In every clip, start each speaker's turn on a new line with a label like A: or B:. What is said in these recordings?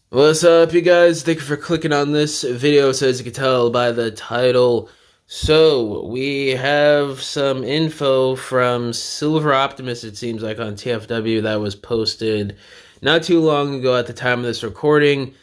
A: What's up, you guys? Thank you for clicking on this video. So as you can tell by the title, we have some info from Silver Optimist, it seems like, on TFW that was posted not too long ago at the time of this recording.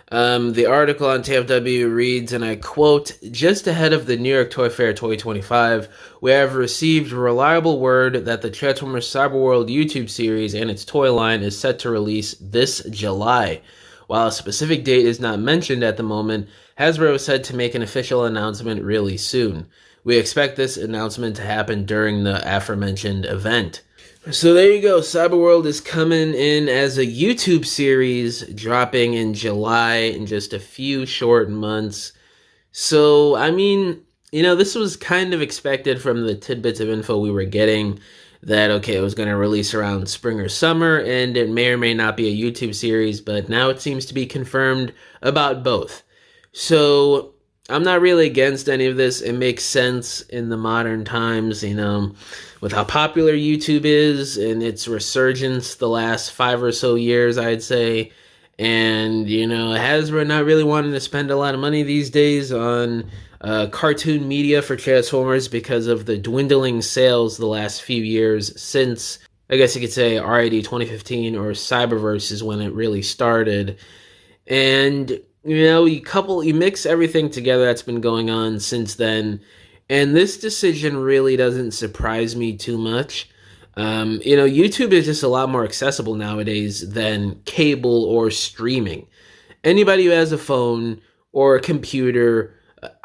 A: The article on TFW reads, and I quote, "Just ahead of the New York Toy Fair 2025, we have received reliable word that the Transformers Cyberworld YouTube series and its toy line is set to release this July. While a specific date is not mentioned at the moment, Hasbro is said to make an official announcement really soon. We expect this announcement to happen during the aforementioned event." So there you go. Cyberworld is coming in as a YouTube series, dropping in July in just a few short months. So, I mean, this was kind of expected from the tidbits of info we were getting that, okay, it was going to release around spring or summer, and it may or may not be a YouTube series, but now it seems to be confirmed about both. So, I'm not really against any of this. It makes sense in the modern times, with how popular YouTube is and its resurgence the last 5 or so years, I'd say. And, Hasbro not really wanting to spend a lot of money these days on cartoon media for Transformers because of the dwindling sales the last few years since, I guess you could say, RID 2015 or Cyberverse is when it really started. And you mix everything together that's been going on since then, and this decision really doesn't surprise me too much. YouTube is just a lot more accessible nowadays than cable or streaming. Anybody who has a phone or a computer,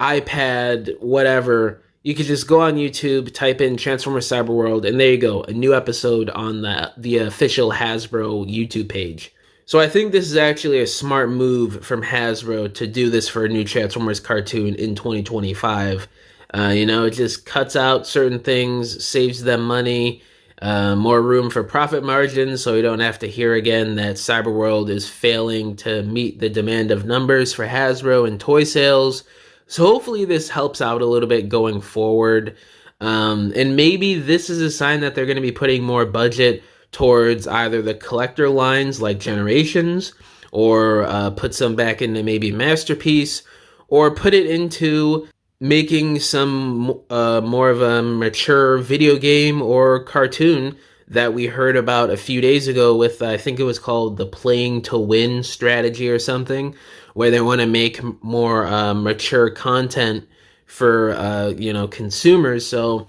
A: iPad, whatever, you could just go on YouTube, type in Transformers Cyberworld, and there you go, a new episode on the official Hasbro YouTube page. So I think this is actually a smart move from Hasbro to do this for a new Transformers cartoon in 2025. It just cuts out certain things, saves them money, more room for profit margins, so we don't have to hear again that Cyberworld is failing to meet the demand of numbers for Hasbro and toy sales. So hopefully this helps out a little bit going forward. And maybe this is a sign that they're going to be putting more budget towards either the collector lines like Generations, or put some back into maybe Masterpiece, or put it into making some more of a mature video game or cartoon that we heard about a few days ago with, I think it was called the Playing to Win strategy or something, where they want to make more mature content for consumers. So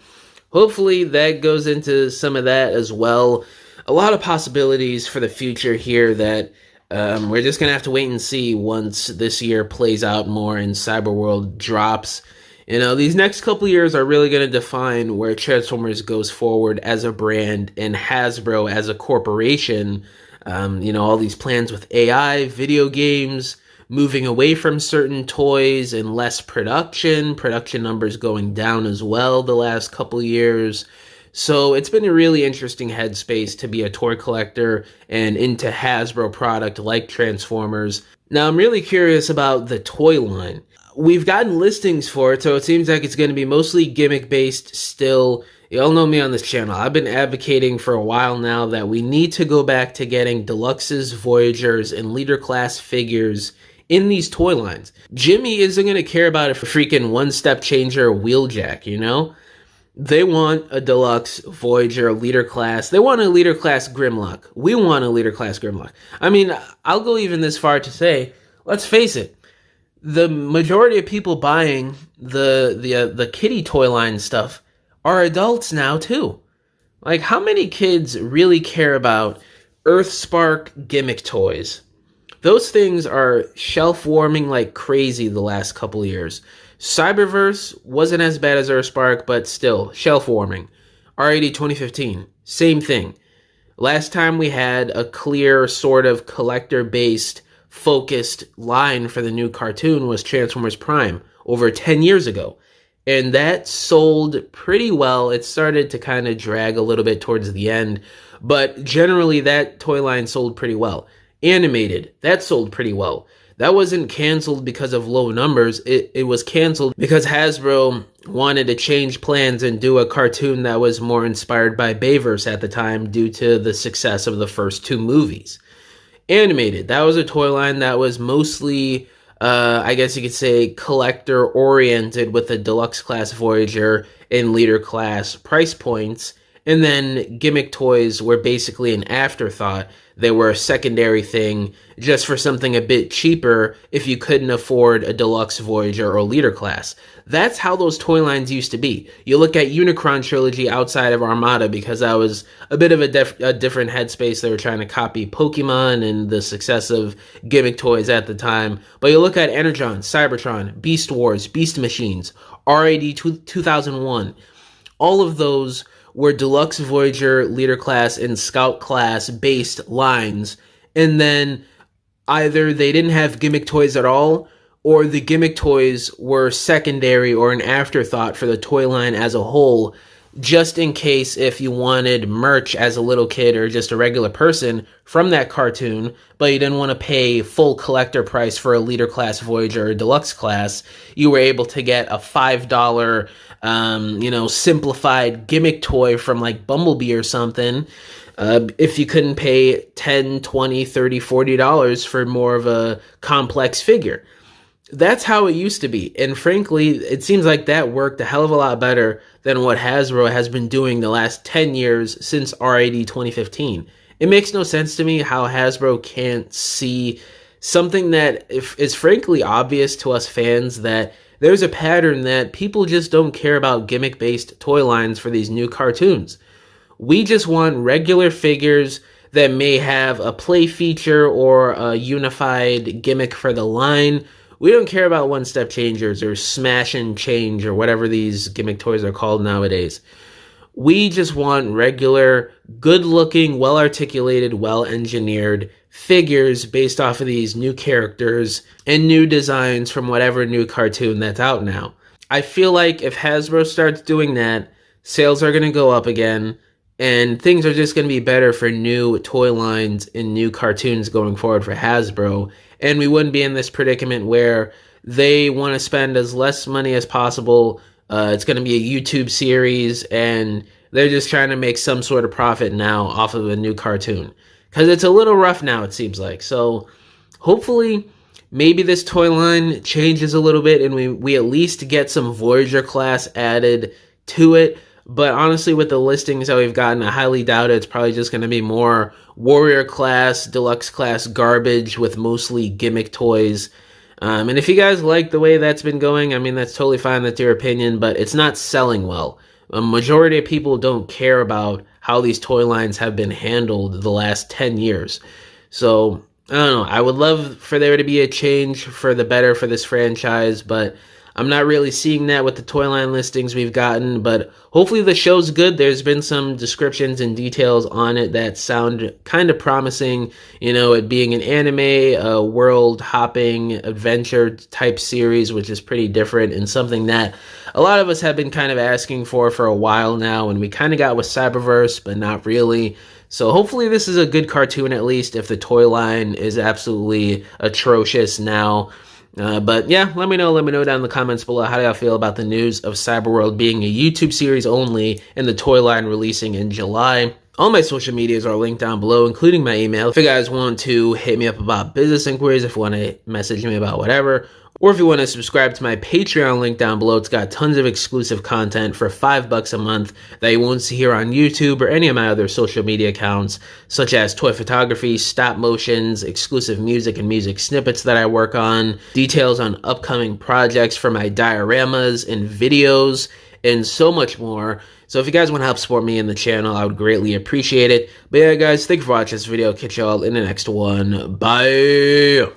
A: hopefully that goes into some of that as well. A lot of possibilities for the future here that we're just going to have to wait and see once this year plays out more and Cyberworld drops. These next couple years are really going to define where Transformers goes forward as a brand and Hasbro as a corporation. All these plans with AI, video games, moving away from certain toys and less production numbers going down as well the last couple years. So it's been a really interesting headspace to be a toy collector and into Hasbro product like Transformers. Now I'm really curious about the toy line. We've gotten listings for it, so it seems like it's going to be mostly gimmick-based still. You all know me on this channel. I've been advocating for a while now that we need to go back to getting Deluxes, Voyagers, and Leader Class figures in these toy lines. Jimmy isn't going to care about a freaking one-step changer wheeljack, They want a Deluxe, Voyager, Leader Class. They want a Leader Class Grimlock. We want a Leader Class Grimlock. I mean, I'll go even this far to say, let's face it, the majority of people buying the kiddie toy line stuff are adults now too. Like, how many kids really care about Earthspark gimmick toys? Those things are shelf warming like crazy the last couple years. Cyberverse wasn't as bad as Earthspark, but still shelf warming. RID 2015, same thing. Last time we had a clear sort of collector based focused line for the new cartoon was Transformers Prime over 10 years ago. And that sold pretty well. It started to kind of drag a little bit towards the end, but generally that toy line sold pretty well. Animated, that sold pretty well. That wasn't canceled because of low numbers. It was canceled because Hasbro wanted to change plans and do a cartoon that was more inspired by Bayverse at the time due to the success of the first two movies. animated. That was a toy line that was mostly, I guess you could say, collector oriented, with a deluxe class Voyager and leader class price points. And then gimmick toys were basically an afterthought. They were a secondary thing just for something a bit cheaper if you couldn't afford a deluxe Voyager or leader class. That's how those toy lines used to be. You look at Unicron Trilogy outside of Armada, because that was a bit of a different headspace. They were trying to copy Pokemon and the success of gimmick toys at the time. But you look at Energon, Cybertron, Beast Wars, Beast Machines, RAD 2001. All of those were deluxe Voyager, leader class, and scout class based lines. And then either they didn't have gimmick toys at all, or the gimmick toys were secondary or an afterthought for the toy line as a whole, just in case if you wanted merch as a little kid or just a regular person from that cartoon, but you didn't want to pay full collector price for a leader class Voyager or deluxe class, you were able to get a $5, simplified gimmick toy from like Bumblebee or something. If you couldn't pay $10, $20, $30, $40 for more of a complex figure. That's how it used to be. And frankly, it seems like that worked a hell of a lot better than what Hasbro has been doing the last 10 years since RAD 2015. It makes no sense to me how Hasbro can't see something that is frankly obvious to us fans, that there's a pattern that people just don't care about gimmick-based toy lines for these new cartoons. We just want regular figures that may have a play feature or a unified gimmick for the line. We don't care about one-step changers or smash and change or whatever these gimmick toys are called nowadays. We just want regular, good-looking, well-articulated, well-engineered figures based off of these new characters and new designs from whatever new cartoon that's out now. I feel like if Hasbro starts doing that, sales are going to go up again, and things are just going to be better for new toy lines and new cartoons going forward for Hasbro. And we wouldn't be in this predicament where they want to spend as less money as possible. It's going to be a YouTube series, and they're just trying to make some sort of profit now off of a new cartoon. Because it's a little rough now, it seems like. So hopefully, maybe this toy line changes a little bit, and we at least get some Voyager class added to it. But honestly, with the listings that we've gotten, I highly doubt it. It's probably just going to be more Warrior class, Deluxe class garbage with mostly gimmick toys. And if you guys like the way that's been going, I mean, that's totally fine. That's your opinion, but it's not selling well. A majority of people don't care about how these toy lines have been handled the last 10 years. So, I don't know. I would love for there to be a change for the better for this franchise, but I'm not really seeing that with the toy line listings we've gotten, but hopefully the show's good. There's been some descriptions and details on it that sound kind of promising, it being an anime, a world-hopping adventure type series, which is pretty different and something that a lot of us have been kind of asking for a while now, and we kind of got with Cyberverse, but not really. So hopefully this is a good cartoon, at least if the toy line is absolutely atrocious now. But yeah, let me know down in the comments below, how do y'all feel about the news of Cyberworld being a YouTube series only and the toy line releasing in July. All my social medias are linked down below, including my email. If you guys want to hit me up about business inquiries, if you want to message me about whatever, or if you want to subscribe to my Patreon, link down below. It's got tons of exclusive content for $5 a month that you won't see here on YouTube or any of my other social media accounts, such as toy photography, stop motions, exclusive music and music snippets that I work on, details on upcoming projects for my dioramas and videos, and so much more. So if you guys want to help support me in the channel, I would greatly appreciate it. But yeah, guys, thank you for watching this video. Catch y'all in the next one. Bye!